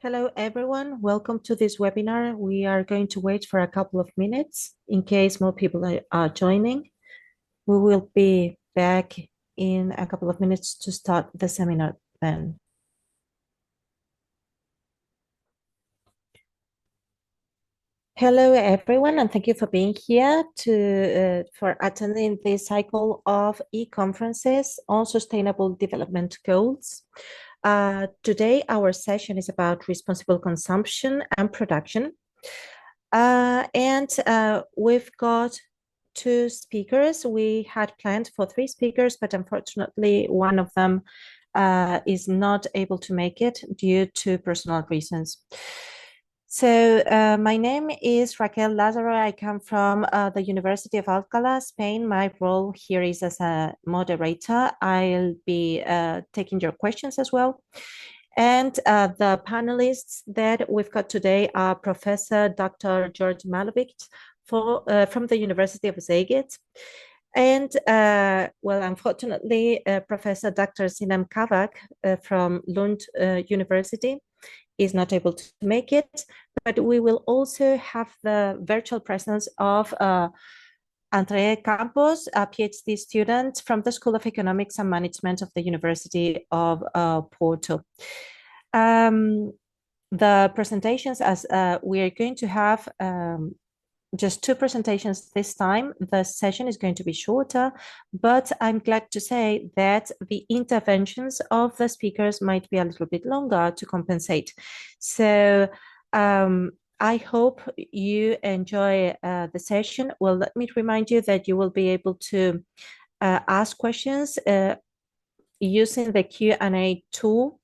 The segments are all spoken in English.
Hello, everyone. Welcome to this webinar. We are going to wait for a couple of minutes in case more people are joining. We will be back in a couple of minutes to start the seminar then. Hello, everyone, and thank you for being here for attending this cycle of e-conferences on sustainable development goals. Today, our session is about responsible consumption and production. We've got two speakers. We had planned for three speakers, but unfortunately, one of them is not able to make it due to personal reasons. So my name is Raquel Lazaro. I come from the University of Alcalá, Spain. My role here is as a moderator. I'll be taking your questions as well. And the panelists that we've got today are Professor Dr. George Malovic from the University of Szeged. And unfortunately, Professor Dr. Sinem Kavak from Lund University is not able to make it, but we will also have the virtual presence of Andrea Campos, a PhD student from the School of Economics and Management of the University of Porto. The presentations, as we are going to have just two presentations this time, the session is going to be shorter, but I'm glad to say that the interventions of the speakers might be a little bit longer to compensate. So I hope you enjoy the session. Well, let me remind you that you will be able to ask questions using the Q&A tool.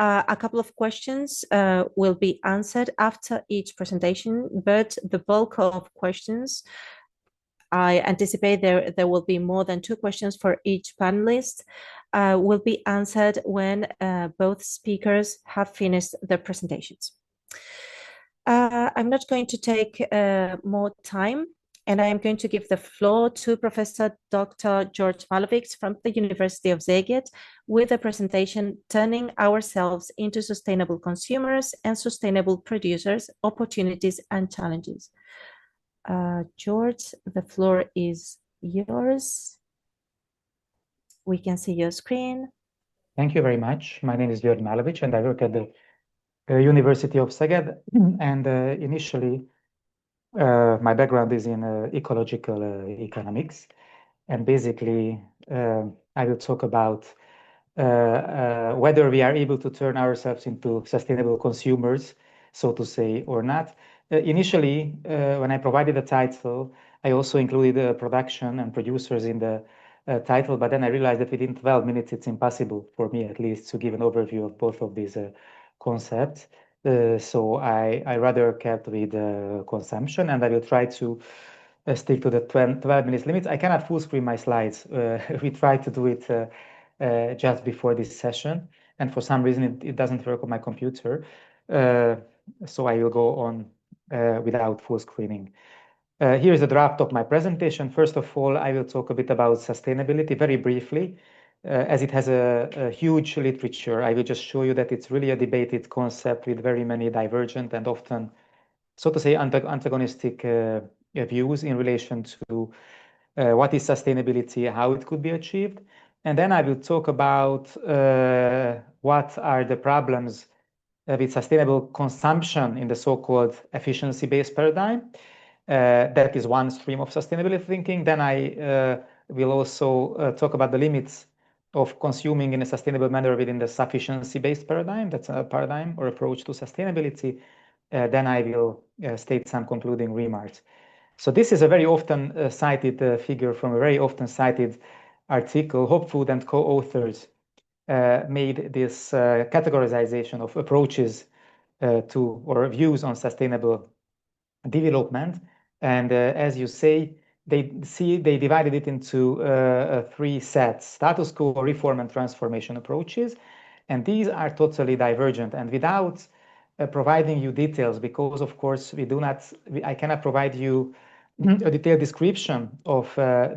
A couple of questions will be answered after each presentation, but the bulk of questions, I anticipate there will be more than two questions for each panelist, will be answered when both speakers have finished their presentations. I'm not going to take more time, and I am going to give the floor to Professor Dr. George Malovic from the University of Szeged with a presentation Turning Ourselves into Sustainable Consumers and Sustainable Producers, Opportunities and Challenges. George, the floor is yours. We can see your screen. Thank you very much. My name is George Malovic, and I work at the University of Szeged. And initially, my background is in ecological economics, and basically I will talk about whether we are able to turn ourselves into sustainable consumers, so to say, or not. Initially, when I provided the title, I also included production and producers in the title, but then I realized that within 12 minutes, it's impossible for me at least to give an overview of both of these concepts. So I rather kept with consumption, and I will try to stick to the 12 minutes limit. I cannot full screen my slides. We tried to do it just before this session, and for some reason it doesn't work on my computer. So I will go on without full screening. Here is a draft of my presentation. First of all, I will talk a bit about sustainability very briefly. As it has a huge literature, I will just show you that it's really a debated concept with very many divergent and often, so to say, antagonistic views in relation to what is sustainability, how it could be achieved. And then I will talk about what are the problems with sustainable consumption in the so-called efficiency-based paradigm. That is one stream of sustainability thinking. Then I will also talk about the limits of consuming in a sustainable manner within the sufficiency-based paradigm. That's a paradigm or approach to sustainability. Then I will state some concluding remarks. So this is a very often cited figure from a very often cited article. Hopfood and co-authors made this categorization of approaches to or views on sustainable development. And as you say, they divided it into three sets: status quo, reform, and transformation approaches. And these are totally divergent. And without providing you details, because of course I cannot provide you a detailed description of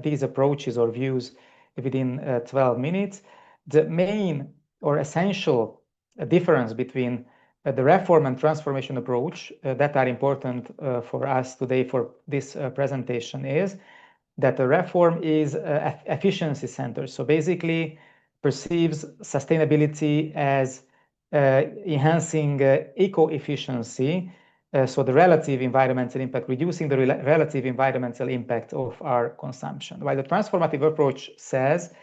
these approaches or views within 12 minutes. The main or essential difference between the reform and transformation approach that are important for us today for this presentation is that the reform is efficiency centered. So basically perceives sustainability as enhancing eco-efficiency, so the relative environmental impact, reducing the relative environmental impact of our consumption. While the transformative approach says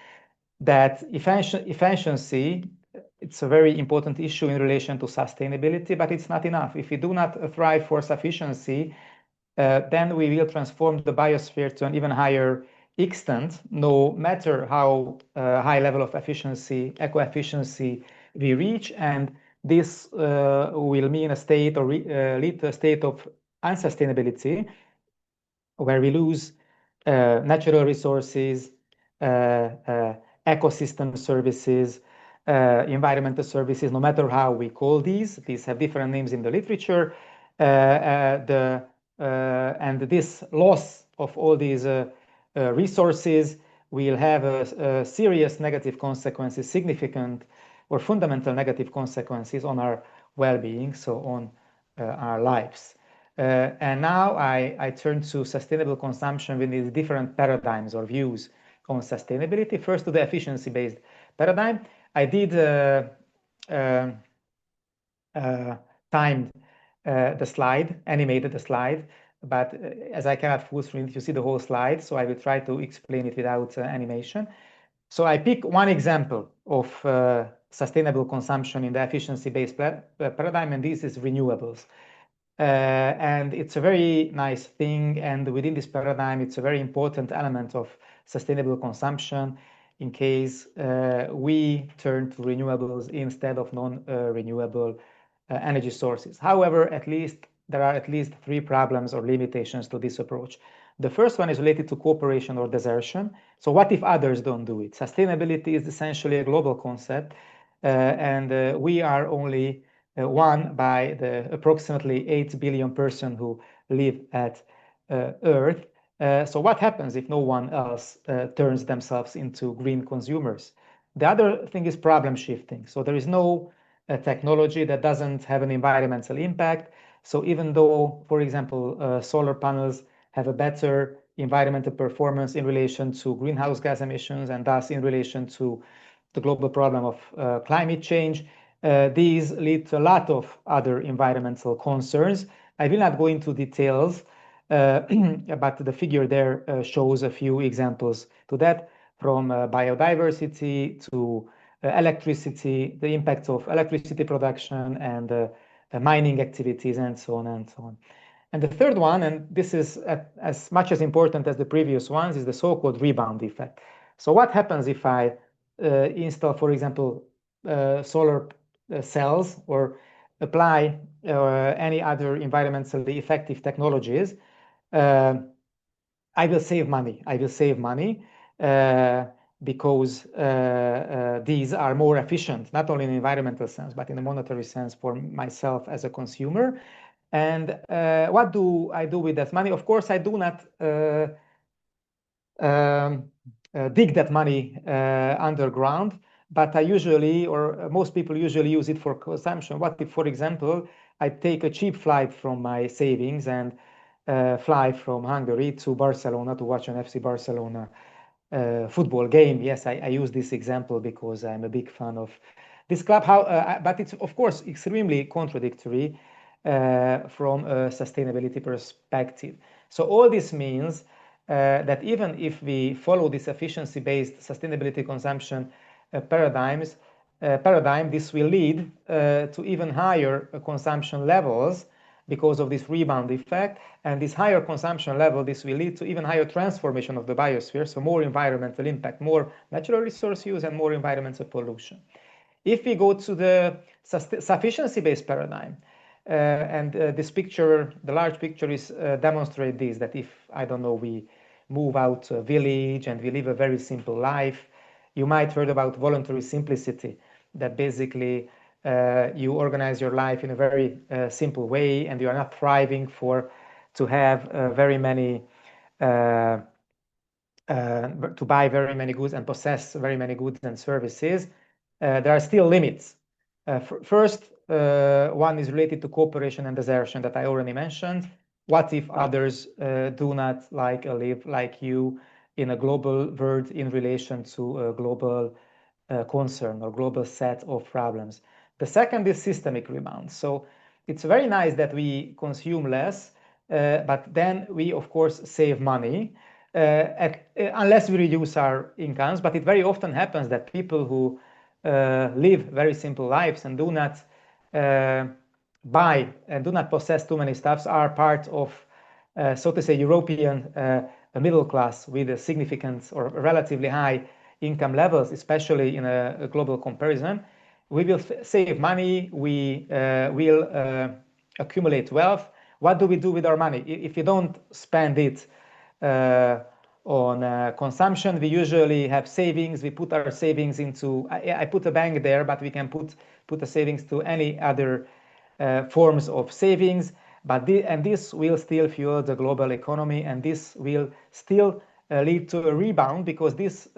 that efficiency, it's a very important issue in relation to sustainability, but it's not enough. If we do not thrive for sufficiency, then we will transform the biosphere to an even higher extent, no matter how high level of efficiency, eco-efficiency we reach. And this will mean a state or lead to a state of unsustainability where we lose natural resources, ecosystem services, environmental services, no matter how we call these. These have different names in the literature. And this loss of all these resources will have a serious negative consequences, significant or fundamental negative consequences on our well-being, so on our lives. And now I turn to sustainable consumption with these different paradigms or views on sustainability. First, to the efficiency-based paradigm. I did timed the slide, animated the slide, but as I cannot full screen it, you see the whole slide, so I will try to explain it without animation. So I pick one example of sustainable consumption in the efficiency-based paradigm, and this is renewables. And it's a very nice thing, and within this paradigm, it's a very important element of sustainable consumption in case we turn to renewables instead of non-renewable energy sources. However, there are at least three problems or limitations to this approach. The first one is related to cooperation or desertion. So what if others don't do it? Sustainability is essentially a global concept, and we are only one by the approximately 8 billion person who live at Earth. So what happens if no one else turns themselves into green consumers? The other thing is problem shifting. So there is no technology that doesn't have an environmental impact. So even though, for example, solar panels have a better environmental performance in relation to greenhouse gas emissions and thus in relation to the global problem of climate change, these lead to a lot of other environmental concerns. I will not go into details, but the figure there shows a few examples to that, from biodiversity to electricity, the impact of electricity production and mining activities, and so on and so on. And the third one, and this is as much as important as the previous ones, is the so-called rebound effect. So what happens if I install, for example, solar cells or apply any other environmentally effective technologies? I will save money. I will save money because these are more efficient, not only in environmental sense, but in a monetary sense for myself as a consumer. And what do I do with that money? Of course, I do not dig that money underground, but I usually, or most people usually use it for consumption. What if, for example, I take a cheap flight from my savings and fly from Hungary to Barcelona to watch an FC Barcelona football game? Yes, I use this example because I'm a big fan of this club. But it's, of course, extremely contradictory from a sustainability perspective. So all this means that even if we follow this efficiency-based sustainability consumption paradigm, this will lead to even higher consumption levels because of this rebound effect. And this higher consumption level, this will lead to even higher transformation of the biosphere, so more environmental impact, more natural resource use, and more environmental pollution. If we go to the sufficiency-based paradigm, and this picture, the large picture is demonstrate this, that if, I don't know, we move out to a village and we live a very simple life, you might heard about voluntary simplicity, that basically you organize your life in a very simple way, and you are not thriving to have very many to buy very many goods and possess very many goods and services. There are still limits. First, one is related to cooperation and desertion that I already mentioned. What if others do not live like you in a global world in relation to a global concern or global set of problems? The second is systemic rebound. So it's very nice that we consume less, but then we, of course, save money unless we reduce our incomes. But it very often happens that people who live very simple lives and do not buy and do not possess too many stuffs are part of, so to say, European middle class with a significant or relatively high income levels, especially in a global comparison. We will save money, we will accumulate wealth. What do we do with our money? If you don't spend it on consumption, we usually have savings. We put our savings into, I put a bank there, but we can put the savings to any other forms of savings. But this will still fuel the global economy, and this will still lead to a rebound, because this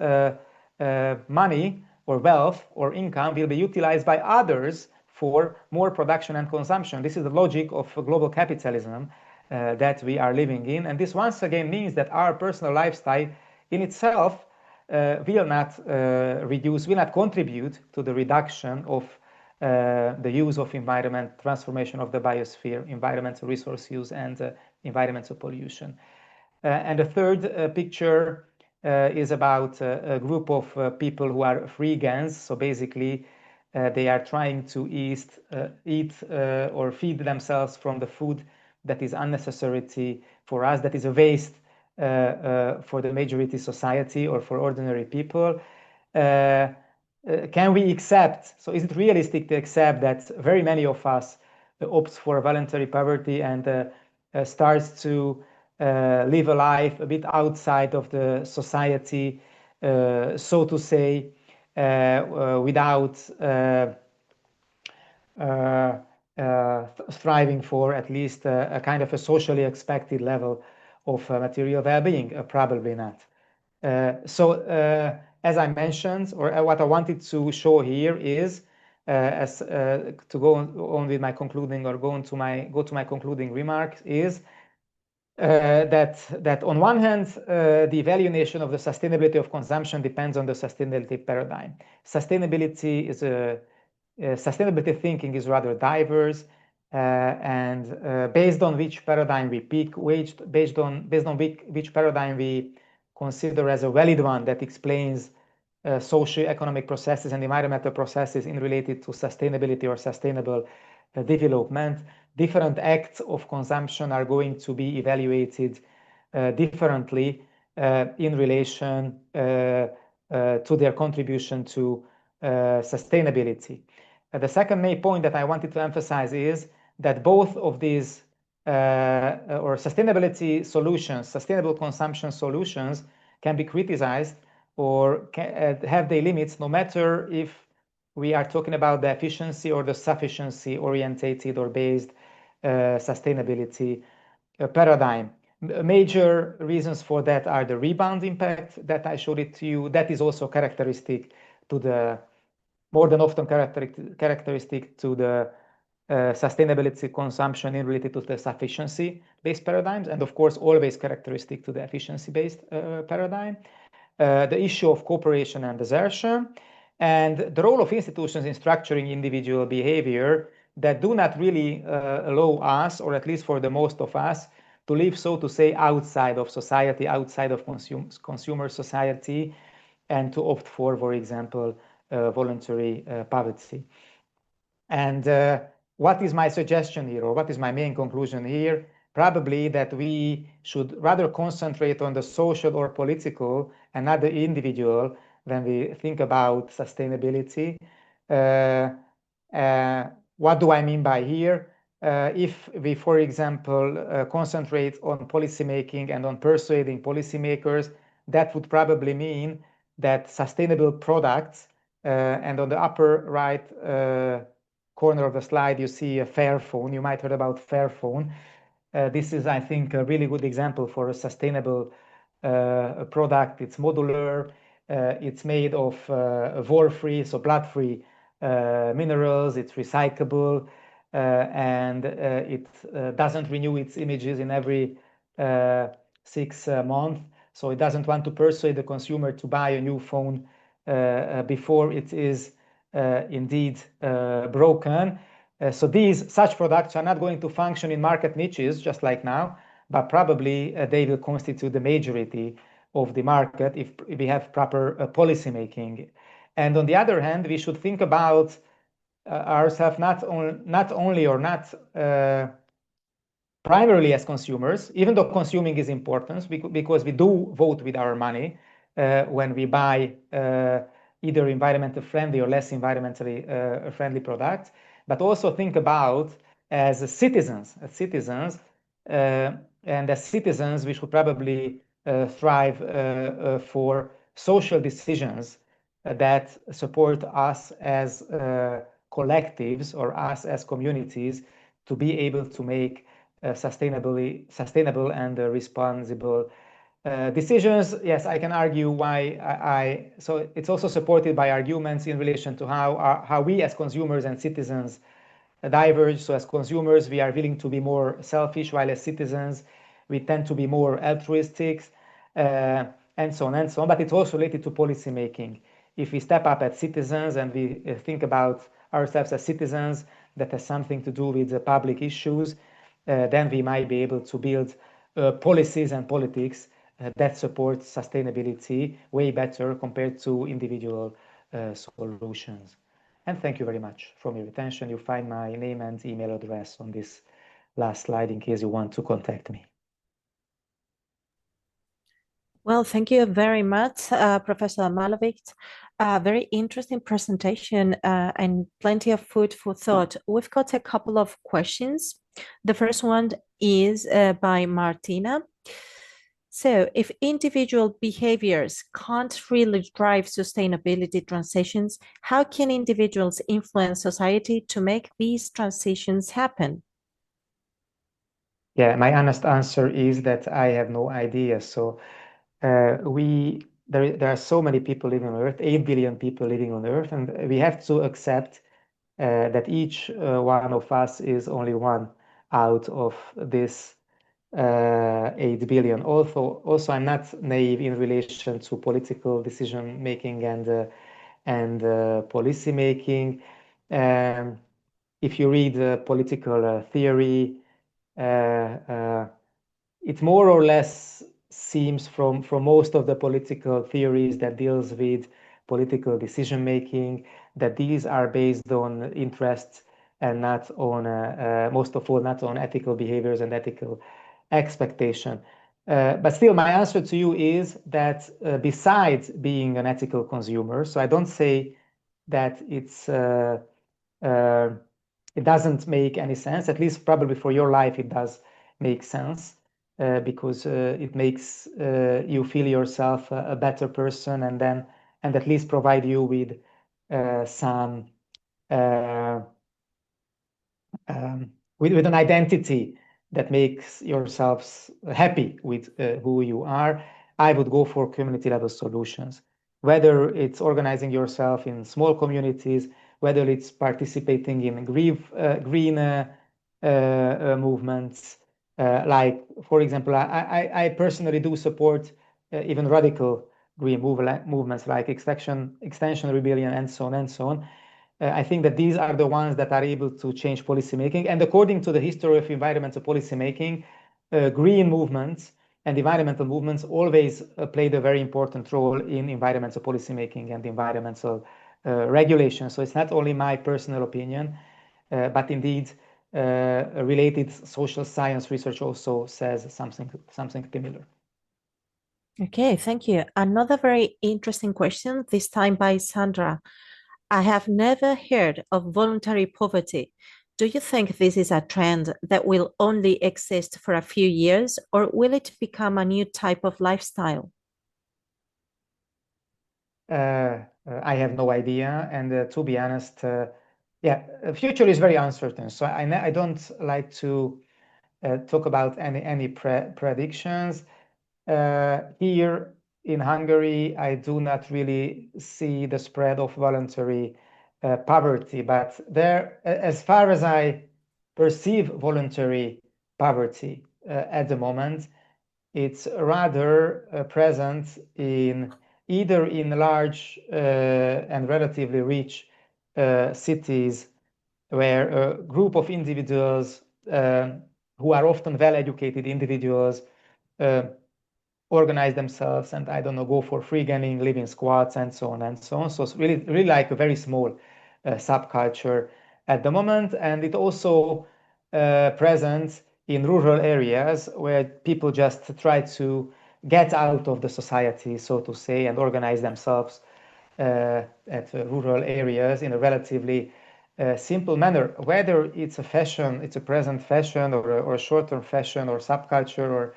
money or wealth or income will be utilized by others for more production and consumption. This is the logic of global capitalism that we are living in. And this once again means that our personal lifestyle in itself will not contribute to the reduction of the use of environment, transformation of the biosphere, environmental resource use, and environmental pollution. And the third picture is about a group of people who are freegans. So basically, they are trying to eat or feed themselves from the food that is unnecessary for us, that is a waste for the majority society or for ordinary people. Can we accept, so is it realistic to accept that very many of us opts for voluntary poverty and starts to live a life a bit outside of the society, so to say, without striving for at least a kind of a socially expected level of material well-being? Probably not. As I mentioned, or what I wanted to show here is, to go on with my concluding, or go to my concluding remarks, is that on one hand, the evaluation of the sustainability of consumption depends on the sustainability paradigm. Sustainability thinking is rather diverse, and based on which paradigm we pick, based on which paradigm we consider as a valid one that explains socio-economic processes and environmental processes in related to sustainability or sustainable development, different acts of consumption are going to be evaluated differently in relation to their contribution to sustainability. The second main point that I wanted to emphasize is that both of these or sustainability solutions, sustainable consumption solutions, can be criticized or have their limits, no matter if we are talking about the efficiency or the sufficiency orientated or based sustainability paradigm. Major reasons for that are the rebound impact that I showed it to you. That is also characteristic to the, more than often characteristic to the sustainability consumption in related to the sufficiency-based paradigms, and of course always characteristic to the efficiency-based paradigm. The issue of cooperation and desertion, and the role of institutions in structuring individual behavior that do not really allow us, or at least for the most of us, to live, so to say, outside of society, outside of consumer society, and to opt for example, voluntary poverty. And what is my suggestion here, or what is my main conclusion here? Probably that we should rather concentrate on the social or political and not the individual when we think about sustainability. What do I mean by here? If we, for example, concentrate on policymaking and on persuading policymakers, that would probably mean that sustainable products, and on the upper right corner of the slide, you see a Fairphone. You might heard about Fairphone. This is, I think, a really good example for a sustainable product. It's modular. It's made of war-free, so blood-free minerals, it's recyclable, and it doesn't renew its images in every 6 months. So it doesn't want to persuade the consumer to buy a new phone before it is indeed broken. So such products are not going to function in market niches just like now, but probably they will constitute the majority of the market if we have proper policy making. And on the other hand, we should think about ourselves not only or not primarily as consumers, even though consuming is important because we do vote with our money when we buy either environmentally friendly or less environmentally friendly products, but also think about as citizens, and as citizens, we should probably strive for social decisions that support us as collectives or us as communities to be able to make sustainable and responsible decisions. Yes, I can argue why so it's also supported by arguments in relation to how we as consumers and citizens diverge. So as consumers, we are willing to be more selfish, while as citizens, we tend to be more altruistic, and so on and so on. But it's also related to policy making. If we step up as citizens and we think about ourselves as citizens, that has something to do with the public issues, then we might be able to build policies and politics that support sustainability way better compared to individual solutions. And thank you very much for your attention. You find my name and email address on this last slide in case you want to contact me. Well, thank you very much, Professor Malovic. Very interesting presentation and plenty of food for thought. We've got a couple of questions. The first one is by Martina. So, if individual behaviors can't really drive sustainability transitions, how can individuals influence society to make these transitions happen? Yeah, my honest answer is that I have no idea. So there are so many people living on Earth, 8 billion people living on Earth, and we have to accept that each one of us is only one out of this 8 billion. Also, I'm not naive in relation to political decision making and policy making. If you read political theory, it more or less seems from most of the political theories that deals with political decision making that these are based on interests and not on most of all not on ethical behaviors and ethical expectation. But still, my answer to you is that besides being an ethical consumer, so I don't say that it doesn't make any sense. At least probably for your life, it does make sense because it makes you feel yourself a better person, and at least provide you with some with an identity that makes yourselves happy with who you are. I would go for community level solutions, whether it's organizing yourself in small communities, whether it's participating in green movements. Like, for example, I personally do support even radical green movements like Extinction Rebellion and so on and so on. I think that these are the ones that are able to change policy making. And according to the history of environmental policy making, green movements and environmental movements always played a very important role in environmental policy making and environmental regulation. So it's not only my personal opinion, but indeed related social science research also says something similar. Okay, thank you. Another very interesting question, this time by Sandra. I have never heard of voluntary poverty. Do you think this is a trend that will only exist for a few years, or will it become a new type of lifestyle? I have no idea. And to be honest, yeah, the future is very uncertain. So I don't like to talk about any predictions. Here in Hungary, I do not really see the spread of voluntary poverty, but there, as far as I perceive voluntary poverty at the moment, it's rather present in either in large and relatively rich cities where a group of individuals who are often well-educated individuals organize themselves and, I don't know, go for free gaming, live in squats, and so on and so on. So it's really like a very small subculture at the moment, and it also present in rural areas where people just try to get out of the society, so to say, and organize themselves at rural areas in a relatively simple manner. Whether it's a fashion, it's a present fashion, or a short-term fashion, or subculture,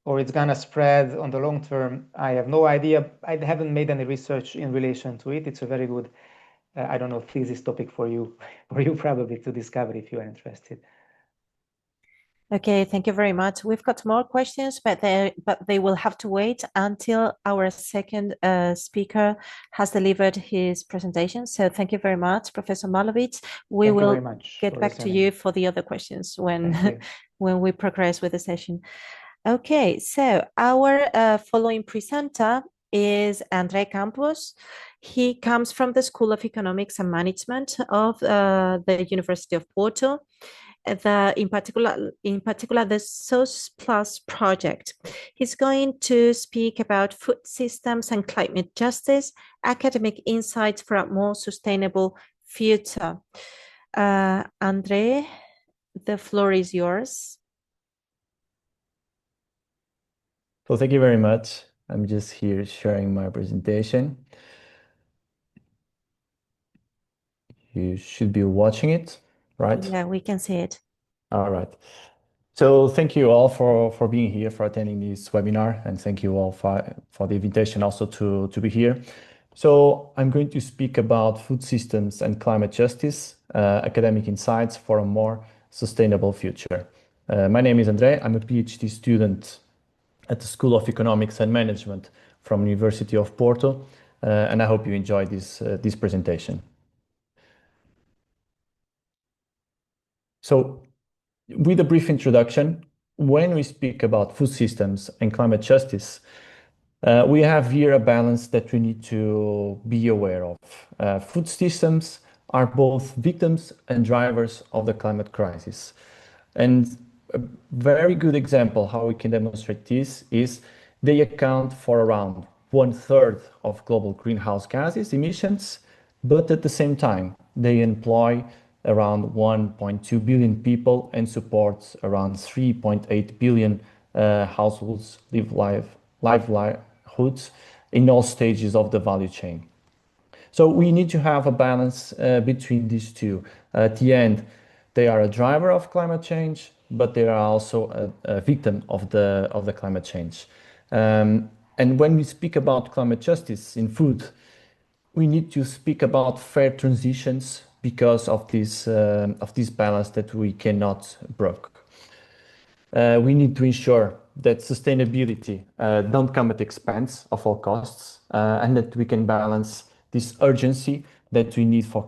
or it's gonna spread on the long term, I have no idea. I haven't made any research in relation to it. It's a very good, I don't know, thesis topic for you, probably to discover if you are interested. Okay, thank you very much. We've got more questions, but they will have to wait until our second speaker has delivered his presentation. So thank you very much, Professor Malovic. We Thank you will very much get for back to listening. you for the other questions when Thank you. when we progress with the session. Okay, so our following presenter is André Campos. He comes from the School of Economics and Management of the University of Porto. In particular, the SOS Plus project. He's going to speak about food systems and climate justice, academic insights for a more sustainable future. André, the floor is yours. So thank you very much. I'm just here sharing my presentation. You should be watching it, right? Yeah, we can see it. All right. So thank you all for being here, for attending this webinar, and thank you all for the invitation also to be here. So I'm going to speak about food systems and climate justice, academic insights for a more sustainable future. My name is André. I'm a PhD student at the School of Economics and Management from University of Porto, and I hope you enjoy this presentation. So, with a brief introduction, when we speak about food systems and climate justice, we have here a balance that we need to be aware of. Food systems are both victims and drivers of the climate crisis. And a very good example how we can demonstrate this is they account for around 1/3 of global greenhouse gases emissions, but at the same time, they employ around 1.2 billion people and support around 3.8 billion households livelihoods in all stages of the value chain. So we need to have a balance between these two. At the end, they are a driver of climate change, but they are also a victim of the climate change. And when we speak about climate justice in food, we need to speak about fair transitions because of this balance that we cannot break. We need to ensure that sustainability don't come at the expense of all costs, and that we can balance this urgency that we need for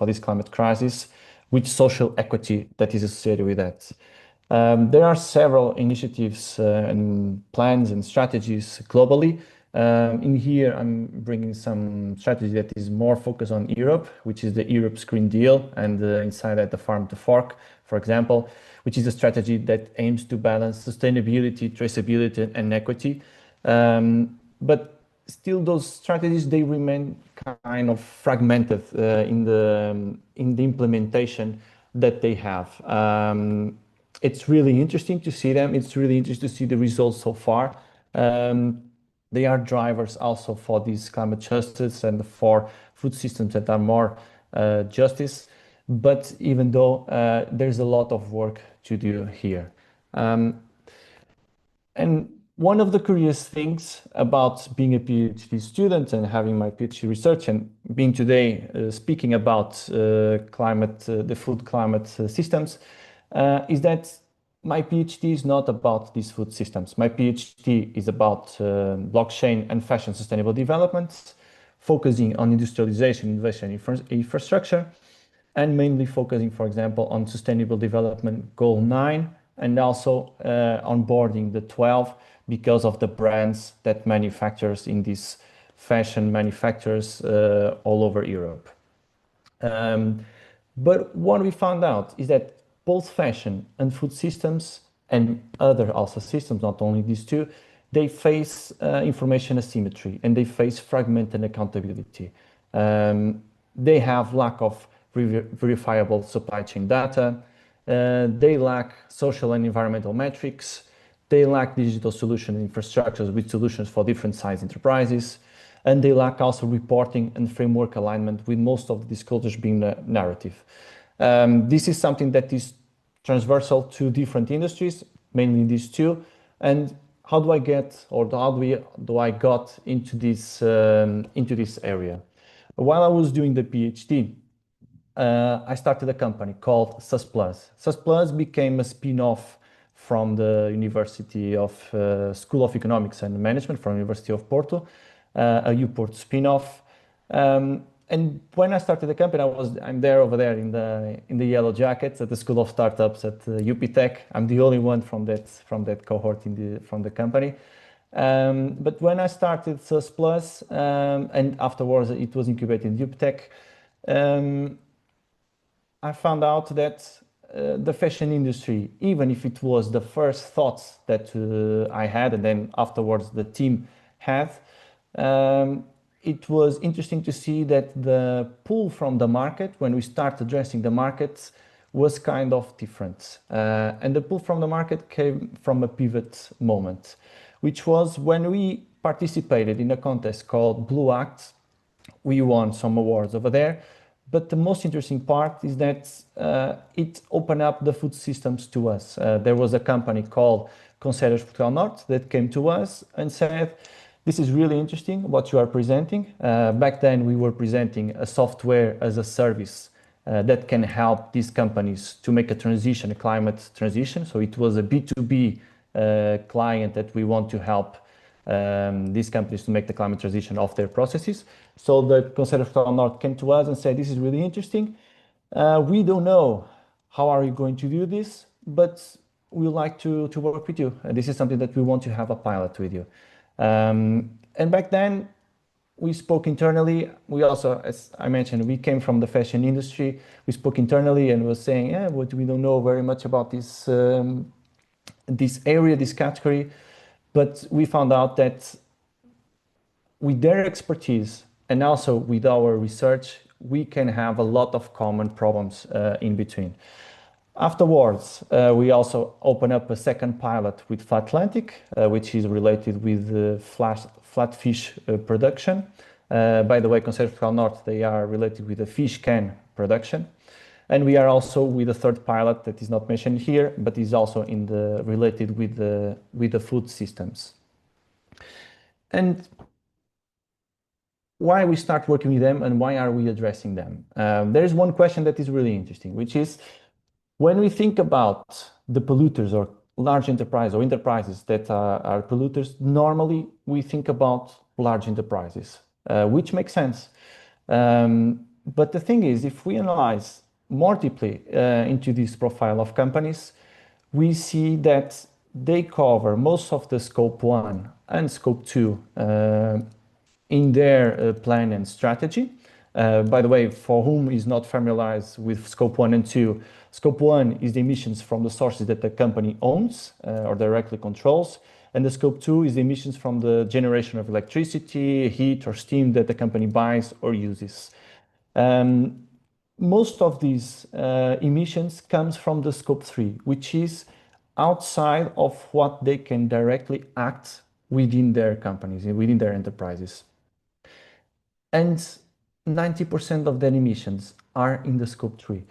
this climate crisis with social equity that is associated with that. There are several initiatives and plans and strategies globally. In here, I'm bringing some strategy that is more focused on Europe, which is the Europe's Green Deal, and inside that the Farm to Fork, for example, which is a strategy that aims to balance sustainability, traceability, and equity. But still, those strategies, they remain kind of fragmented in the implementation that they have. It's really interesting to see them. It's really interesting to see the results so far. They are drivers also for this climate justice and for food systems that are more justice. But even though there's a lot of work to do here. And one of the curious things about being a PhD student and having my PhD research and being today speaking about the food climate systems is that my PhD is not about these food systems. My PhD is about blockchain and fashion sustainable development focusing on industrialization, innovation, infrastructure, and mainly focusing, for example, on Sustainable Development Goal 9, and also onboarding the 12 because of the brands that manufacturers in these fashion manufacturers all over Europe. But what we found out is that both fashion and food systems and other also systems, not only these two, they face information asymmetry and they face fragmented accountability. They have lack of verifiable supply chain data. They lack social and environmental metrics. They lack digital solution infrastructures with solutions for different size enterprises. And they lack also reporting and framework alignment, with most of the disclosures being narrative. This is something that is transversal to different industries, mainly these two. And how do I get, or how do I got into this area? While I was doing the PhD, I started a company called SUSPlus. SUSPlus became a spin-off from the University of School of Economics and Management from University of Porto, a UPort spin-off. And when I started the company, I'm there over there in the yellow jackets at the School of Startups at UPTech. I'm the only one from that cohort from the company. But when I started SUSPlus, and afterwards it was incubated in UPTech, I found out that the fashion industry, even if it was the first thoughts that I had, and then afterwards the team had, it was interesting to see that the pull from the market, when we start addressing the markets, was kind of different. And the pull from the market came from a pivot moment, which was when we participated in a contest called Blue Act. We won some awards over there. But the most interesting part is that it opened up the food systems to us. There was a company called Conselhos Portugal Norte that came to us and said, this is really interesting what you are presenting. Back then we were presenting a software as a service that can help these companies to make a transition, a climate transition. So it was a B2B client that we want to help these companies to make the climate transition of their processes. So the Conselhos Portugal Norte came to us and said, this is really interesting. We don't know how are you going to do this, but we like to work with you. And this is something that we want to have a pilot with you. And back then we spoke internally. We also, as I mentioned, we came from the fashion industry. We spoke internally and was saying, yeah, but we don't know very much about this, this area, this category. But we found out that with their expertise and also with our research, we can have a lot of common problems in between. Afterwards, we also open up a second pilot with Flatlantic, which is related with flatfish production. By the way, Conselhos Portugal Norte, they are related with the fish can production. And we are also with a third pilot that is not mentioned here, but is also related with the food systems. And why we start working with them and why are we addressing them? There is one question that is really interesting, which is when we think about the polluters or large enterprises or enterprises that are polluters, normally we think about large enterprises, which makes sense. But the thing is, if we analyze more deeply into this profile of companies, we see that they cover most of the scope 1 and scope 2 in their plan and strategy. By the way, for whom is not familiarized with scope 1 and 2, scope 1 is the emissions from the sources that the company owns or directly controls. And the scope 2 is the emissions from the generation of electricity, heat, or steam that the company buys or uses. Most of these emissions comes from the scope 3, which is outside of what they can directly act within their companies, within their enterprises. And 90% of their emissions are in the scope 3.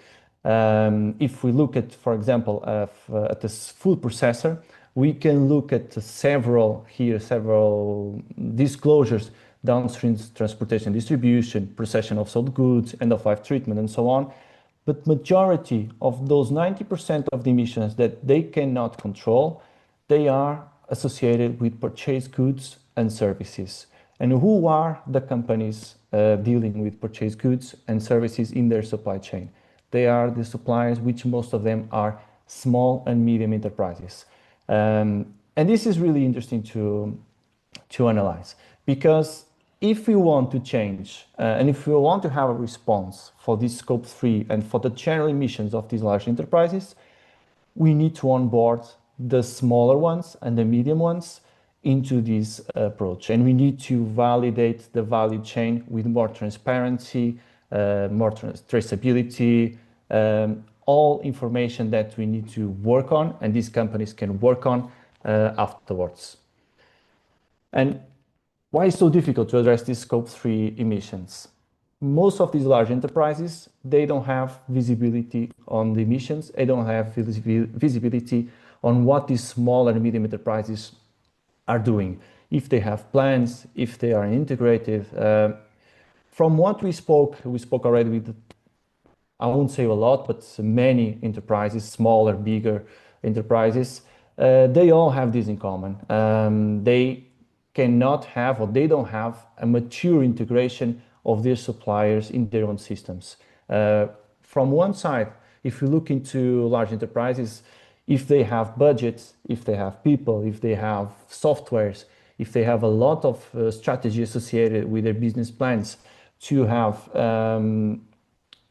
If we look at, for example, at this food processor, we can look at several disclosures: downstream transportation, distribution, processing of sold goods, end-of-life treatment, and so on. But majority of those 90% of the emissions that they cannot control, they are associated with purchased goods and services. And who are the companies dealing with purchased goods and services in their supply chain? They are the suppliers, which most of them are small and medium enterprises. And this is really interesting to analyze, because if we want to change and if we want to have a response for this scope 3 and for the general emissions of these large enterprises, we need to onboard the smaller ones and the medium ones into this approach. And we need to validate the value chain with more transparency, more traceability, all information that we need to work on and these companies can work on afterwards. And why is it so difficult to address these scope 3 emissions? Most of these large enterprises, they don't have visibility on the emissions. They don't have visibility on what these small and medium enterprises are doing. If they have plans, if they are integrated. From what we spoke already with, I won't say a lot, but many enterprises, smaller, bigger enterprises, they all have this in common. They cannot have, or they don't have, a mature integration of their suppliers in their own systems. From one side, if you look into large enterprises, if they have budgets, if they have people, if they have softwares, if they have a lot of strategy associated with their business plans to have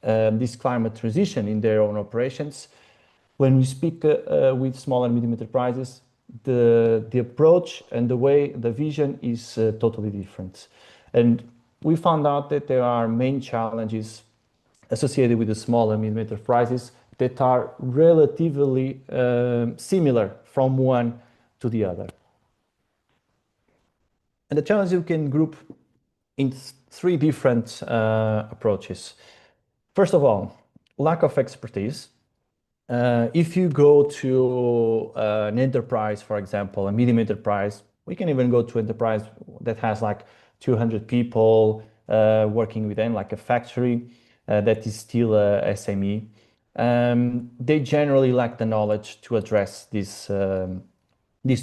this climate transition in their own operations, when we speak with small and medium enterprises, the approach and the way, the vision is totally different. And we found out that there are main challenges associated with the small and medium enterprises that are relatively similar from one to the other. And the challenges we can group in 3 different approaches. First of all, lack of expertise. If you go to an enterprise, for example, a medium enterprise, we can even go to enterprise that has like 200 people working with them, like a factory that is still a SME. They generally lack the knowledge to address this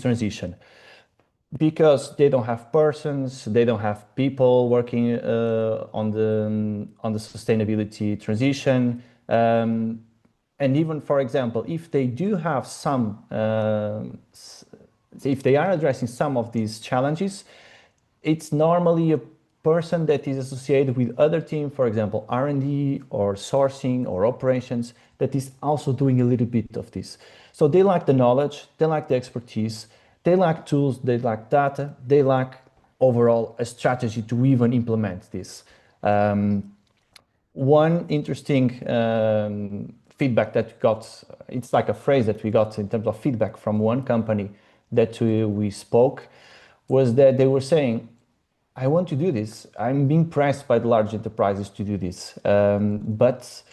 transition, because they don't have persons, they don't have people working on the sustainability transition. And even, for example, if they do have some, if they are addressing some of these challenges, it's normally a person that is associated with other team, for example, R&D or sourcing or operations, that is also doing a little bit of this. So they lack the knowledge, they lack the expertise, they lack tools, they lack data, they lack overall a strategy to even implement this. One interesting feedback that we got, it's like a phrase that we got in terms of feedback from one company that we spoke, was that they were saying, I want to do this. I'm being pressed by the large enterprises to do this, but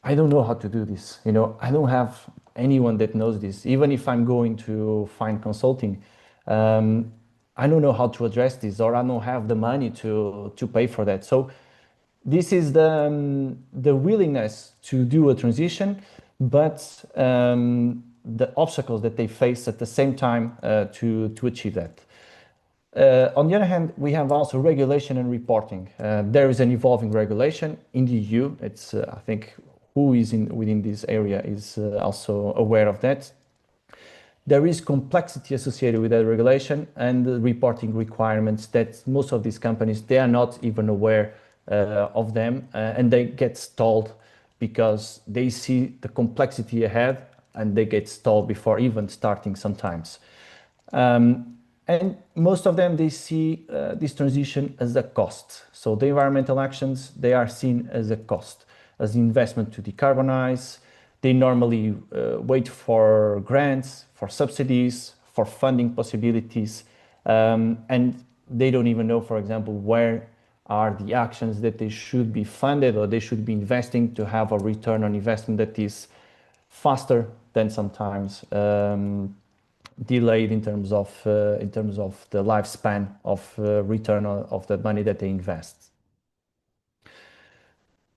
I don't know how to do this. You know, I don't have anyone that knows this. Even if I'm going to find consulting, I don't know how to address this, or I don't have the money to pay for that. So this is the willingness to do a transition, but the obstacles that they face at the same time to achieve that. On the other hand, we have also regulation and reporting. There is an evolving regulation in the EU. It's, I think, who is within this area is also aware of that. There is complexity associated with that regulation and the reporting requirements that most of these companies, they are not even aware of them, and they get stalled because they see the complexity ahead and they get stalled before even starting sometimes. And most of them, they see this transition as a cost. So the environmental actions, they are seen as a cost, as investment to decarbonize. They normally wait for grants, for subsidies, for funding possibilities, and they don't even know, for example, where are the actions that they should be funded or they should be investing to have a return on investment that is faster than sometimes delayed in terms of the lifespan of return of the money that they invest.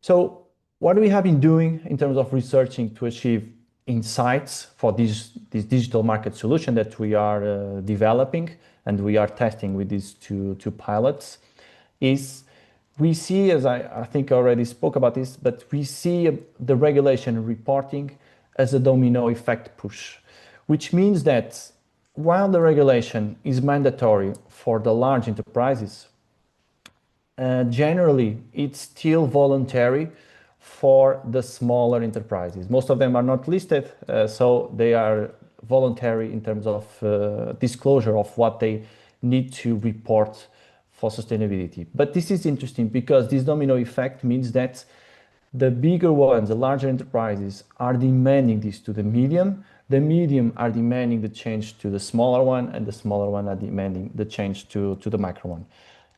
So what we have been doing in terms of researching to achieve insights for this digital market solution that we are developing and we are testing with these two pilots is we see, as I think I already spoke about this, but we see the regulation reporting as a domino effect push, which means that while the regulation is mandatory for the large enterprises, generally it's still voluntary for the smaller enterprises. Most of them are not listed, so they are voluntary in terms of disclosure of what they need to report for sustainability. But this is interesting because this domino effect means that the bigger ones, the larger enterprises, are demanding this to the medium are demanding the change to the smaller one, and the smaller one are demanding the change to the micro one.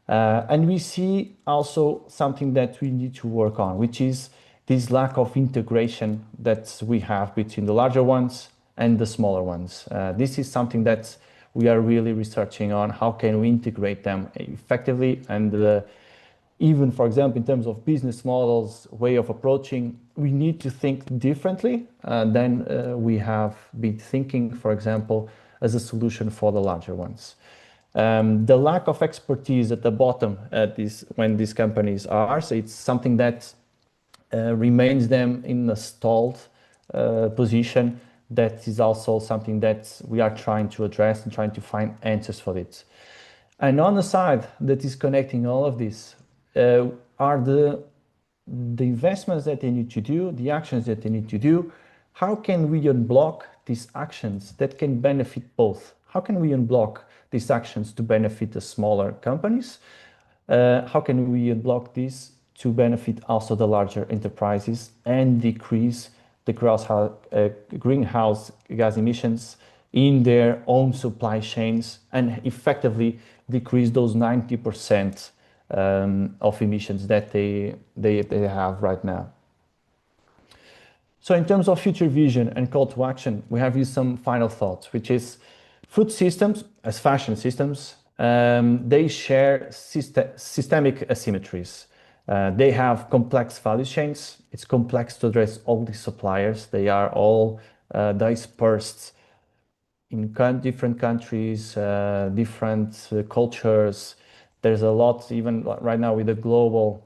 And we see also something that we need to work on, which is this lack of integration that we have between the larger ones and the smaller ones. This is something that we are really researching on. How can we integrate them effectively? And even, for example, in terms of business models, way of approaching, we need to think differently than we have been thinking, for example, as a solution for the larger ones. The lack of expertise at the bottom when these companies are, so it's something that remains them in a stalled position. That is also something that we are trying to address and trying to find answers for it. And on the side that is connecting all of this are the investments that they need to do, the actions that they need to do. How can we unblock these actions that can benefit both? How can we unblock these actions to benefit the smaller companies? How can we unblock this to benefit also the larger enterprises and decrease the greenhouse gas emissions in their own supply chains and effectively decrease those 90% of emissions that they have right now. So in terms of future vision and call to action, we have used some final thoughts, which is food systems as fashion systems, they share systemic asymmetries. They have complex value chains. It's complex to address all these suppliers. They are all dispersed in different countries, different cultures. There's a lot, even right now with the global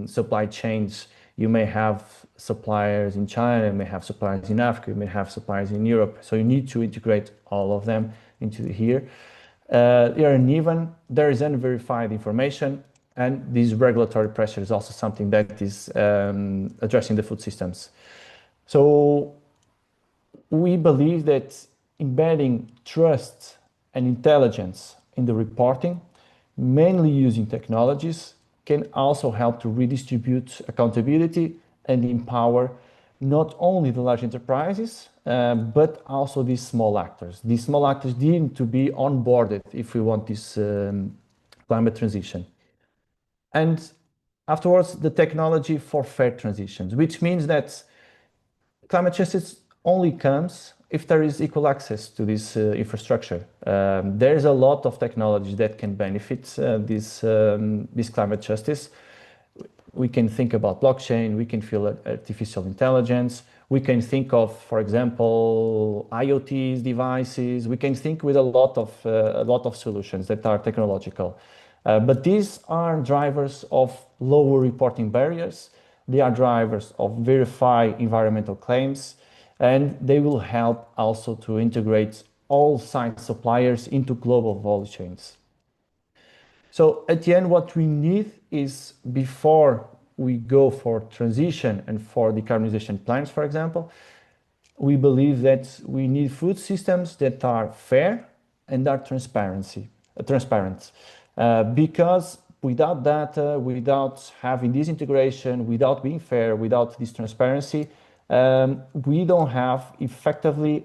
supply chains, you may have suppliers in China, you may have suppliers in Africa, you may have suppliers in Europe. So you need to integrate all of them into here. They're uneven, there is unverified information, and this regulatory pressure is also something that is addressing the food systems. So we believe that embedding trust and intelligence in the reporting, mainly using technologies, can also help to redistribute accountability and empower not only the large enterprises, but also these small actors. These small actors need to be onboarded if we want this climate transition. And afterwards, the technology for fair transitions, which means that climate justice only comes if there is equal access to this infrastructure. There's a lot of technology that can benefit this climate justice. We can think about blockchain, we can feel artificial intelligence, we can think of, for example, IoT devices, we can think with a lot of solutions that are technological. But these are drivers of lower reporting barriers, they are drivers of verify environmental claims, and they will help also to integrate all science suppliers into global value chains. So at the end, what we need is, before we go for transition and for decarbonization plans, for example, we believe that we need food systems that are fair and are transparent. Because without data, without having this integration, without being fair, without this transparency, we don't have effectively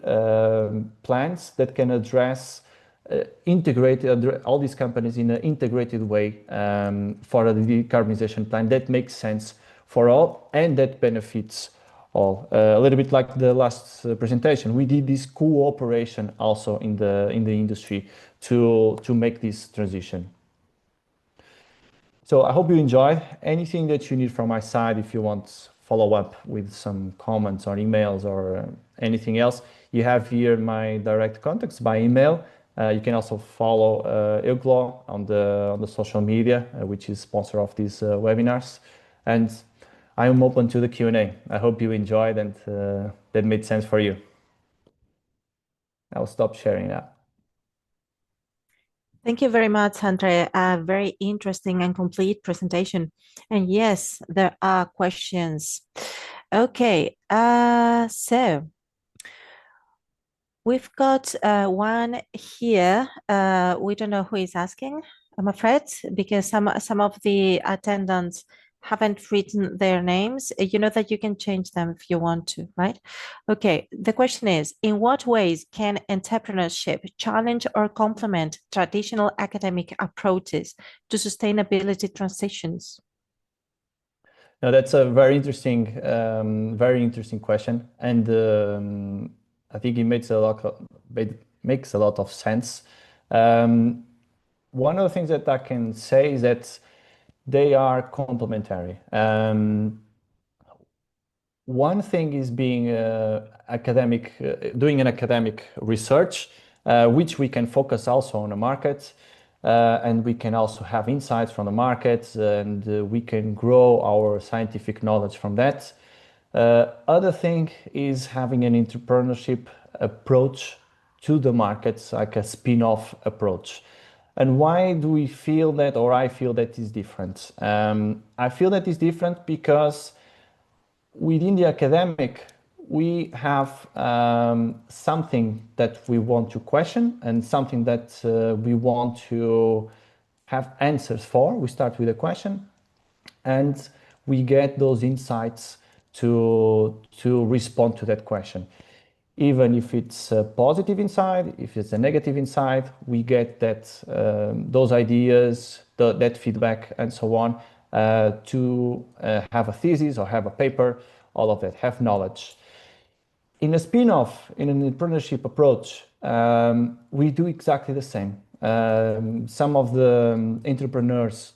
plans that can address integrate all these companies in an integrated way for a decarbonization plan that makes sense for all and that benefits all. A little bit like the last presentation, we did this cooperation also in the industry to make this transition. So I hope you enjoyed. Anything that you need from my side, if you want follow up with some comments or emails or anything else, you have here my direct contacts by email. You can also follow EUGLOH on the social media, which is sponsor of these webinars. And I am open to the Q&A. I hope you enjoyed and that made sense for you. I'll stop sharing now. Thank you very much, Andre. A very interesting and complete presentation. And yes, there are questions. Okay, so we've got one here. We don't know who is asking, I'm afraid, because some of the attendants haven't written their names. You know that you can change them if you want to, right? Okay, the question is, in what ways can entrepreneurship challenge or complement traditional academic approaches to sustainability transitions? Now, that's a very interesting question, and I think it makes a lot of sense. One of the things that I can say is that they are complementary. One thing is being doing an academic research, which we can focus also on the market, and we can also have insights from the market, and we can grow our scientific knowledge from that. Other thing is having an entrepreneurship approach to the markets, like a spin-off approach. And why do we feel that, or I feel that is different? I feel that is different because within the academic, we have something that we want to question and something that we want to have answers for. We start with a question and we get those insights to respond to that question. Even if it's a positive inside, if it's a negative inside, we get that those ideas, that feedback, and so on, to have a thesis or have a paper, all of that, have knowledge. In a spin-off, in an entrepreneurship approach, we do exactly the same. Some of the entrepreneurs,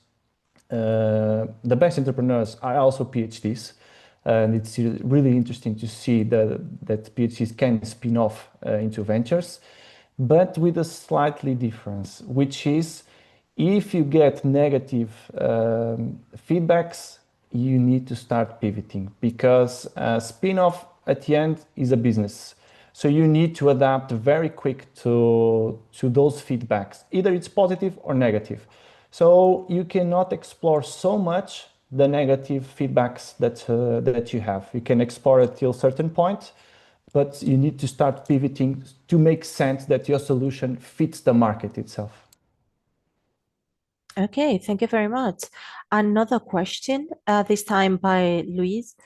the best entrepreneurs are also PhDs. And it's really interesting to see that PhDs can spin off into ventures, but with a slightly difference, which is if you get negative feedbacks, you need to start pivoting, because spin-off at the end is a business. So you need to adapt very quick to those feedbacks. Either it's positive or negative. So you cannot explore so much the negative feedbacks that you have. You can explore it till a certain point, but you need to start pivoting to make sense that your solution fits the market itself. Okay, thank you very much. Another question, this time by Louise.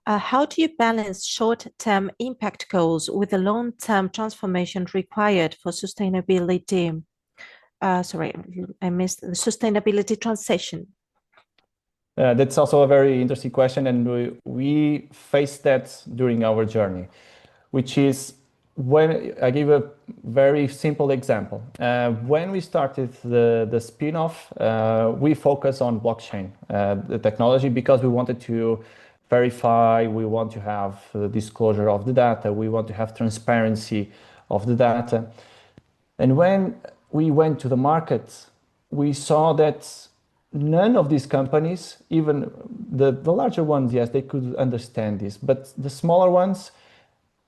How do you balance short-term impact goals with the long-term transformation required for sustainability? Sorry, I missed the sustainability transition. That's also a very interesting question, and we faced that during our journey, which is when I give a very simple example. When we started the spin-off, we focus on blockchain, the technology, because we wanted to verify, we want to have disclosure of the data, we want to have transparency of the data. And when we went to the market, we saw that none of these companies, even the larger ones, yes, they could understand this, but the smaller ones,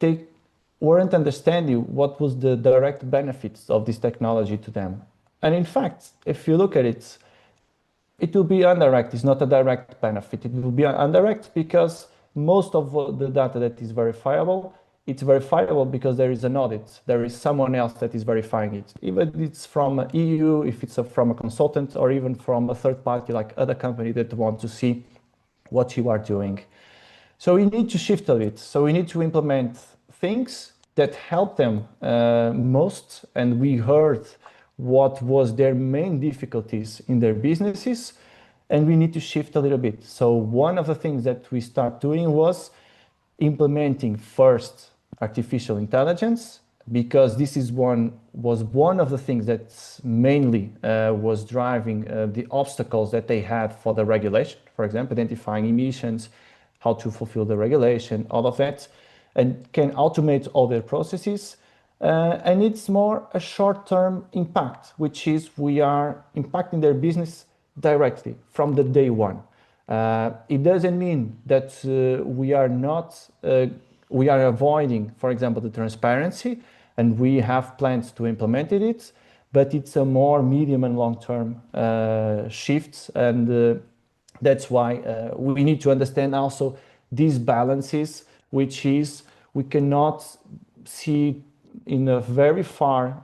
they weren't understanding what was the direct benefits of this technology to them. And in fact, if you look at it, it will be indirect. It's not a direct benefit. It will be indirect because most of the data that is verifiable, it's verifiable because there is an audit. There is someone else that is verifying it. Even if it's from EU, if it's from a consultant, or even from a third party like other company that want to see what you are doing. So we need to shift a bit. So we need to implement things that help them most. And we heard what was their main difficulties in their businesses, and we need to shift a little bit. So one of the things that we start doing was implementing first artificial intelligence, because this was one of the things that mainly was driving the obstacles that they had for the regulation. For example, identifying emissions, how to fulfill the regulation, all of that, and can automate all their processes. And it's more a short-term impact, which is we are impacting their business directly from the day one. It doesn't mean that we are avoiding, for example, the transparency, and we have plans to implement it, but it's a more medium and long-term shift, and that's why we need to understand also these balances, which is we cannot see in a very far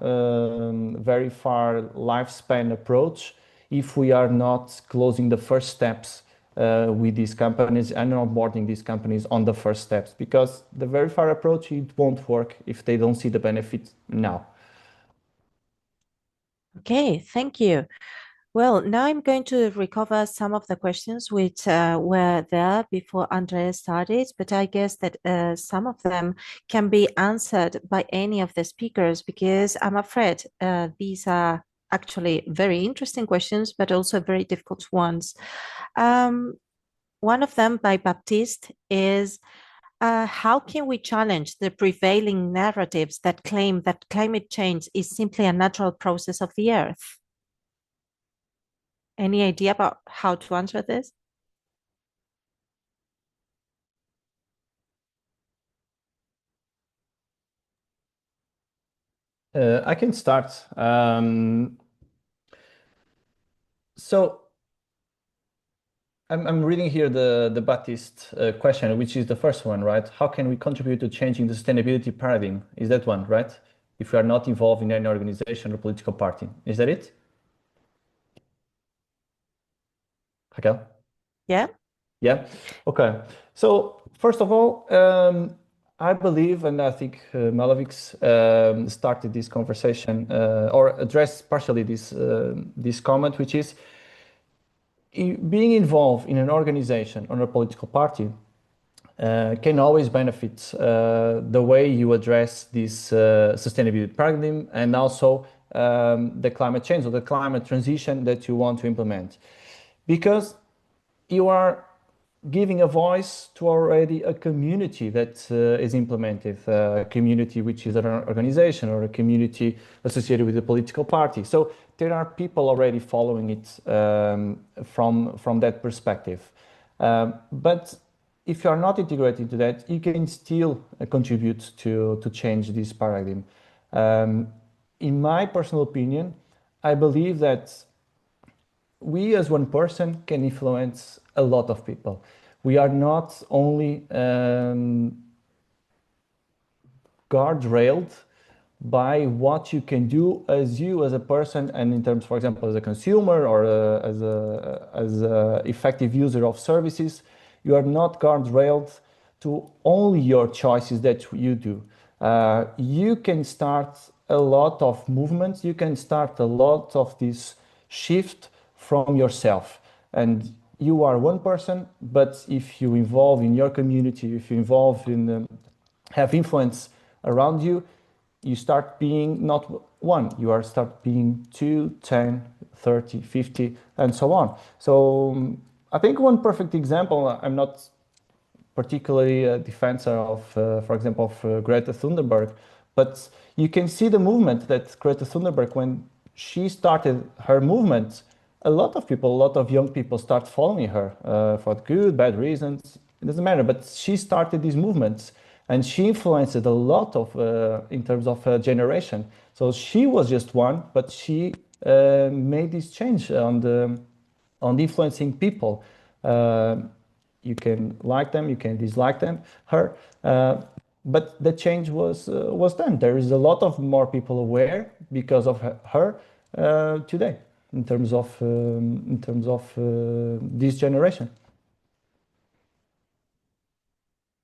lifespan approach if we are not closing the first steps with these companies and onboarding these companies on the first steps, because the very far approach, it won't work if they don't see the benefit now. Okay, thank you. Well, now I'm going to recover some of the questions which were there before Andrea started, but I guess that some of them can be answered by any of the speakers, because I'm afraid these are actually very interesting questions, but also very difficult ones. One of them by Baptiste is, how can we challenge the prevailing narratives that claim that climate change is simply a natural process of the Earth? Any idea about how to answer this? I can start. So I'm reading here the Baptiste question, which is the first one, right? How can we contribute to changing the sustainability paradigm? Is that one, right? If we are not involved in any organization or political party. Is that it? Raquel? Yeah. Yeah. Okay. So first of all, I believe, and I think Malavix started this conversation or addressed partially this comment, which is being involved in an organization or a political party can always benefit the way you address this sustainability paradigm and also the climate change or the climate transition that you want to implement. Because you are giving a voice to already a community that is implemented, a community which is an organization or a community associated with a political party. So there are people already following it from that perspective. But if you are not integrated into that, you can still contribute to change this paradigm. In my personal opinion, I believe that we as one person can influence a lot of people. We are not only guardrailed by what you can do as you as a person, and in terms, for example, as a consumer or as a effective user of services, you are not guardrailed to only your choices that you do. You can start a lot of movements. You can start a lot of this shift from yourself, and you are one person, but if you involve in your community, if you involve in have influence around you, you start being not one, you are start being 2, 10, 30, 50, and so on. So I think one perfect example, I'm not particularly a defender of, for example, of Greta Thunberg, but you can see the movement that Greta Thunberg, when she started her movement, a lot of people, a lot of young people start following her for good, bad reasons. It doesn't matter, but she started these movements and she influenced a lot of in terms of generation. So she was just one, but she made this change on influencing people. You can like them, you can dislike them, her, but the change was done. There is a lot of more people aware because of her today in terms of this generation.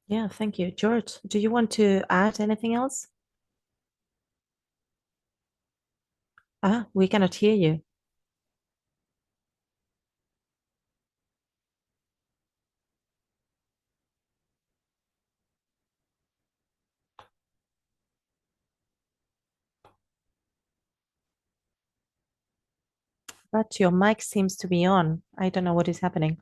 Yeah, thank you. George, do you want to add anything else? We cannot hear you. But your mic seems to be on. I don't know what is happening.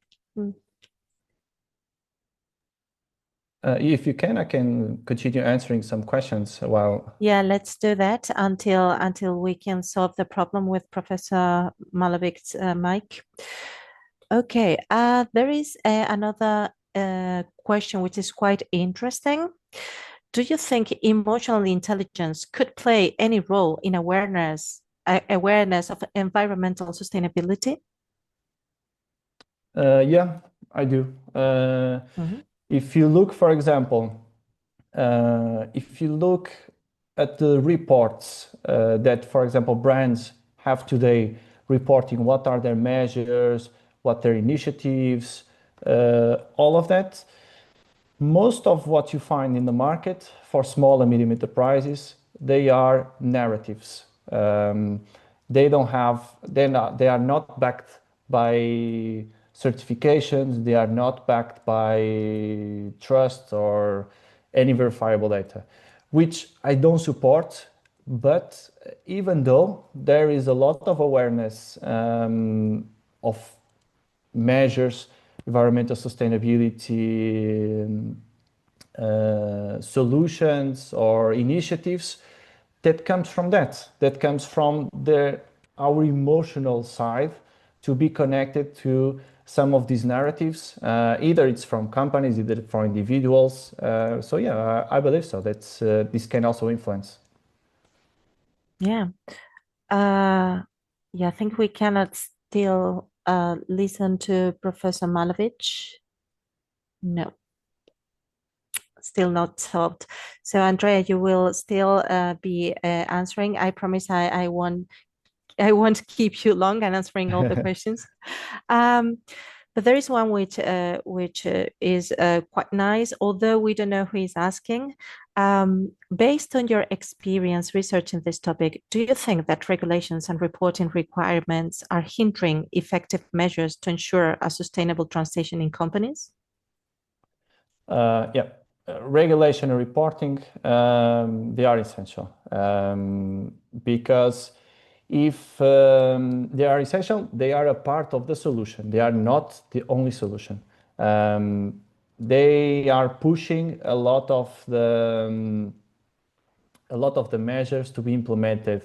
If you can, I can continue answering some questions while. Yeah, let's do that until we can solve the problem with Professor Malovic's mic. Okay, there is another question which is quite interesting. Do you think emotional intelligence could play any role in awareness of environmental sustainability? Yeah, I do. If you look, for example, if you look at the reports that, for example, brands have today, reporting what are their measures, what their initiatives, all of that, most of what you find in the market for small and medium enterprises, they are narratives. They don't have, they are not backed by certifications. They are not backed by trust or any verifiable data, which I don't support. But even though there is a lot of awareness of measures, environmental sustainability solutions or initiatives, that comes from that comes from our emotional side to be connected to some of these narratives. Either it's from companies, either from individuals. So yeah, I believe so. That's this can also influence. Yeah. Yeah, I think we cannot still listen to Professor Malovic. No, still not solved. So Andrea, you will still be answering. I promise I won't keep you long and answering all the questions. But there is one which is quite nice, although we don't know who is asking. Based on your experience researching this topic, do you think that regulations and reporting requirements are hindering effective measures to ensure a sustainable transition in companies? Yeah, regulation and reporting, they are essential because if they are essential, they are a part of the solution. They are not the only solution. They are pushing a lot of the measures to be implemented,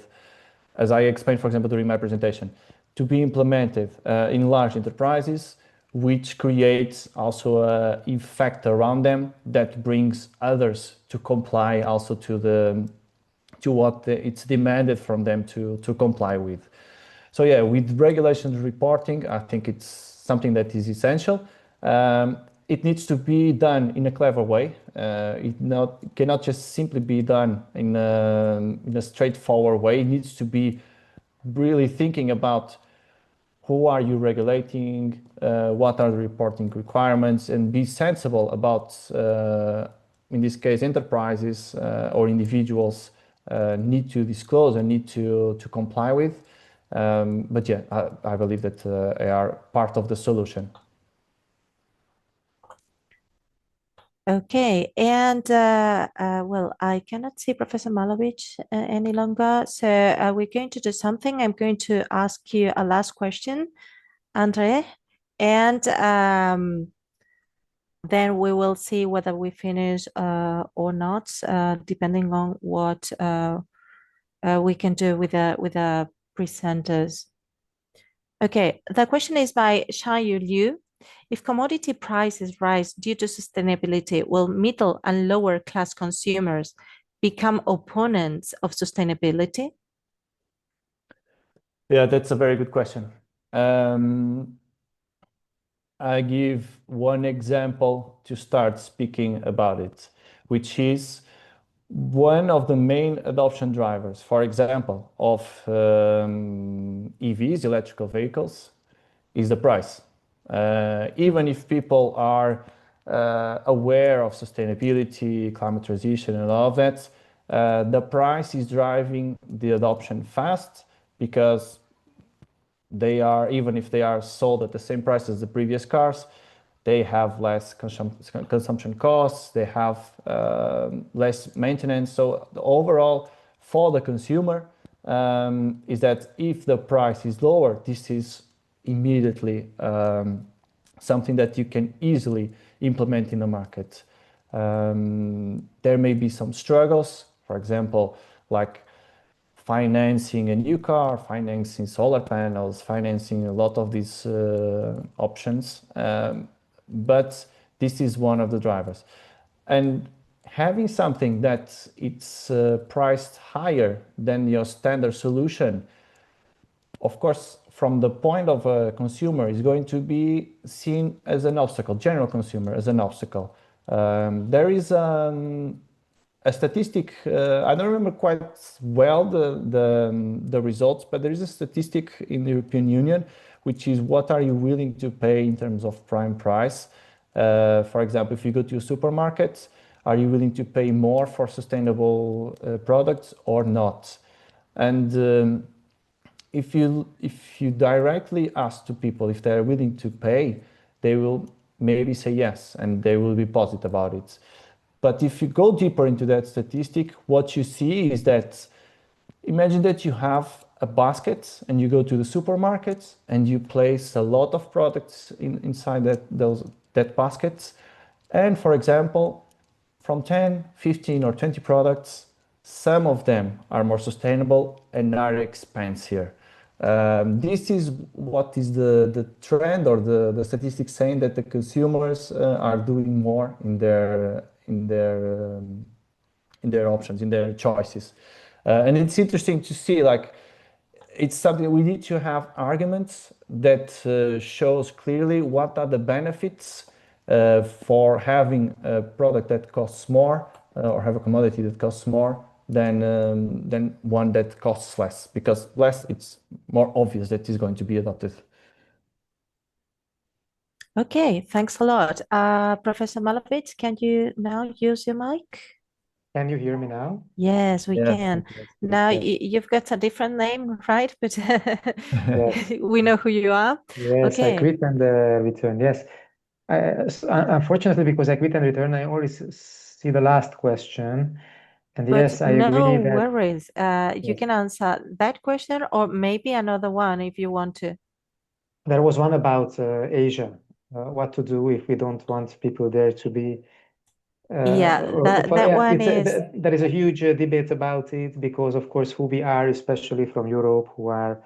as I explained, for example, during my presentation, to be implemented in large enterprises, which creates also an effect around them that brings others to comply also to what it's demanded from them to comply with. So yeah, with regulations reporting, I think it's something that is essential. It needs to be done in a clever way. It cannot just simply be done in a straightforward way. It needs to be really thinking about who are you regulating, what are the reporting requirements, and be sensible about, in this case, enterprises or individuals need to disclose and need to comply with. But yeah, I believe that they are part of the solution. Okay, and well, I cannot see Professor Malovic any longer, so we're going to do something. I'm going to ask you a last question, Andre, and then we will see whether we finish or not, depending on what we can do with the presenters. Okay, the question is by Xiaoyu Liu. If commodity prices rise due to sustainability, will middle and lower class consumers become opponents of sustainability? Yeah, that's a very good question. I give one example to start speaking about it, which is one of the main adoption drivers, for example, of EVs, electrical vehicles, is the price. Even if people are aware of sustainability, climate transition, and all of that, the price is driving the adoption fast because they are, even if they are sold at the same price as the previous cars, they have less consumption costs, they have less maintenance. So the overall for the consumer is that if the price is lower, this is immediately something that you can easily implement in the market. There may be some struggles, for example, like financing a new car, financing solar panels, financing a lot of these options. But this is one of the drivers. And having something that it's priced higher than your standard solution, of course, from the point of a consumer, is going to be seen as an obstacle, general consumer as an obstacle. There is a statistic, I don't remember quite well the results, but there is a statistic in the European Union, which is what are you willing to pay in terms of prime price? For example, if you go to a supermarket, are you willing to pay more for sustainable products or not? And if you directly ask to people if they're willing to pay, they will maybe say yes, and they will be positive about it. But if you go deeper into that statistic, what you see is that imagine that you have a basket and you go to the supermarket and you place a lot of products inside that basket. And for example, from 10, 15 or 20 products, some of them are more sustainable and are expensive. This is what is the trend or the statistics saying that the consumers are doing more in their options, in their choices. And it's interesting to see, like, it's something we need to have arguments that shows clearly what are the benefits for having a product that costs more or have a commodity that costs more than one that costs less, because less, it's more obvious that is going to be adopted. Okay, thanks a lot. Professor Malovic, can you now use your mic? Can you hear me now? Yes, we Yes, can. Yes, Now yes, you've got a different name, right? But yes, we know who you are. yes, I Okay, quit and return. Yes. Unfortunately, because I quit and return, I only see the last question. And but yes, I no agree that worries. You yes, can answer that question or maybe another one if you want to. there was one about Asia. What to do if we don't want people there to be Yeah, that yeah, one is there is a huge debate about it because, of course, who we are, especially from Europe, who are,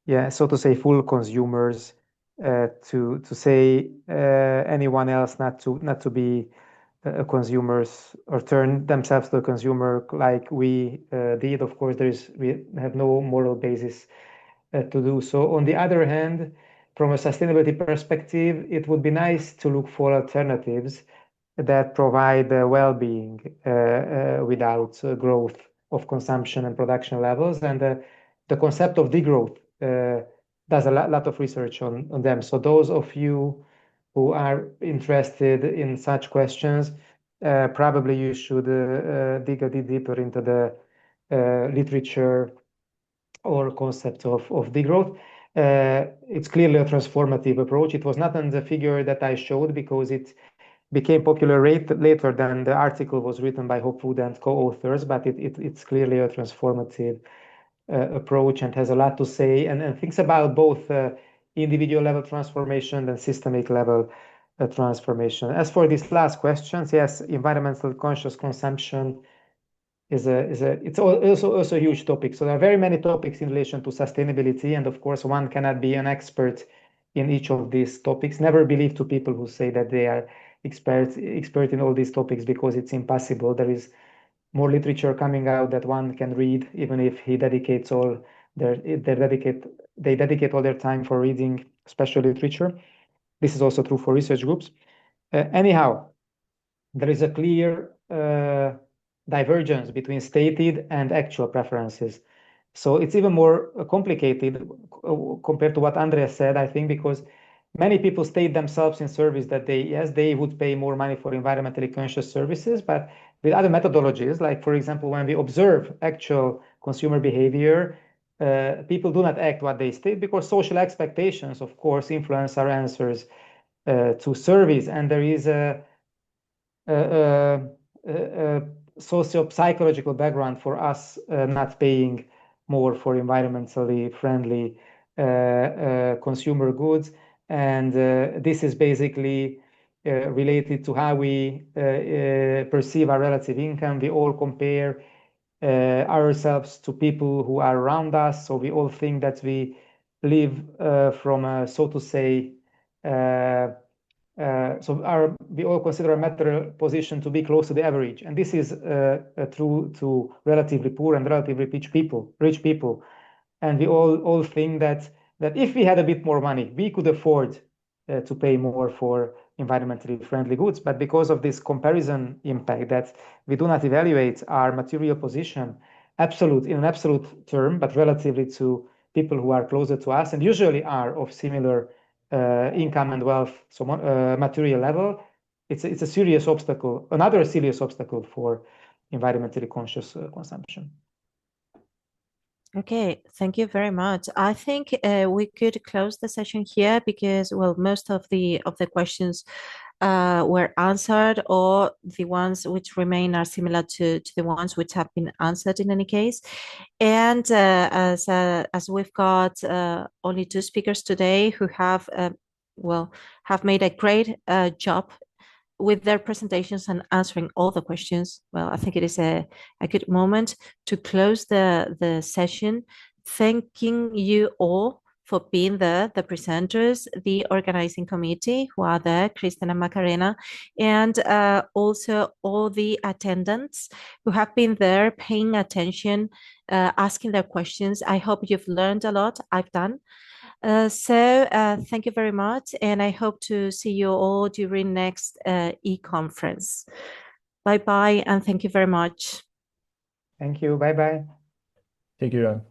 yeah, so to say, full consumers, to say anyone else not to be consumers or turn themselves to a consumer like we did. Of course, we have no moral basis to do so. On the other hand, from a sustainability perspective, it would be nice to look for alternatives that provide well-being without growth of consumption and production levels. And the concept of degrowth does a lot of research on them. So those of you who are interested in such questions, probably you should dig a bit deeper into the literature or concept of degrowth. It's clearly a transformative approach. It was not on the figure that I showed because it became popular later than the article was written by Hopwood and co-authors, but it's clearly a transformative approach and has a lot to say and thinks about both individual level transformation and systemic level transformation. As for these last questions, yes, environmental conscious consumption it's also a huge topic. So there are very many topics in relation to sustainability, and of course, one cannot be an expert in each of these topics. Never believe to people who say that they are expert in all these topics because it's impossible. There is more literature coming out that one can read, even if he dedicates all they dedicate all their time for reading special literature. This is also true for research groups. Anyhow, there is a clear divergence between stated and actual preferences. So it's even more complicated compared to what Andreas said, I think, because many people state themselves in surveys that they would pay more money for environmentally conscious services, but with other methodologies, like, for example, when we observe actual consumer behavior, people do not act what they state because social expectations, of course, influence our answers to surveys. And there is a socio-psychological background for us not paying more for environmentally friendly consumer goods. And this is basically related to how we perceive our relative income. We all compare ourselves to people who are around us. So we all think that we live from a, so to say, we all consider our material position to be close to the average, and this is true to relatively poor and relatively rich people, and we all think that if we had a bit more money, we could afford to pay more for environmentally friendly goods. But because of this comparison impact, that we do not evaluate our material position in an absolute term, but relatively to people who are closer to us and usually are of similar income and wealth, so material level, it's a serious obstacle, another serious obstacle for environmentally conscious consumption. Okay, thank you very much. I think we could close the session here because, well, most of the questions were answered, or the ones which remain are similar to the ones which have been answered in any case. And as we've got only 2 speakers today who have made a great job with their presentations and answering all the questions. Well, I think it is a good moment to close the session, thanking you all for being there, the presenters, the organizing committee who are there, Kristen and Macarena, and also all the attendants who have been there paying attention, asking their questions. I hope you've learned a lot. I've done. Thank you very much, and I hope to see you all during next e-conference. Bye-bye, and thank you very much. Thank you. Bye-bye. Thank you, Ron.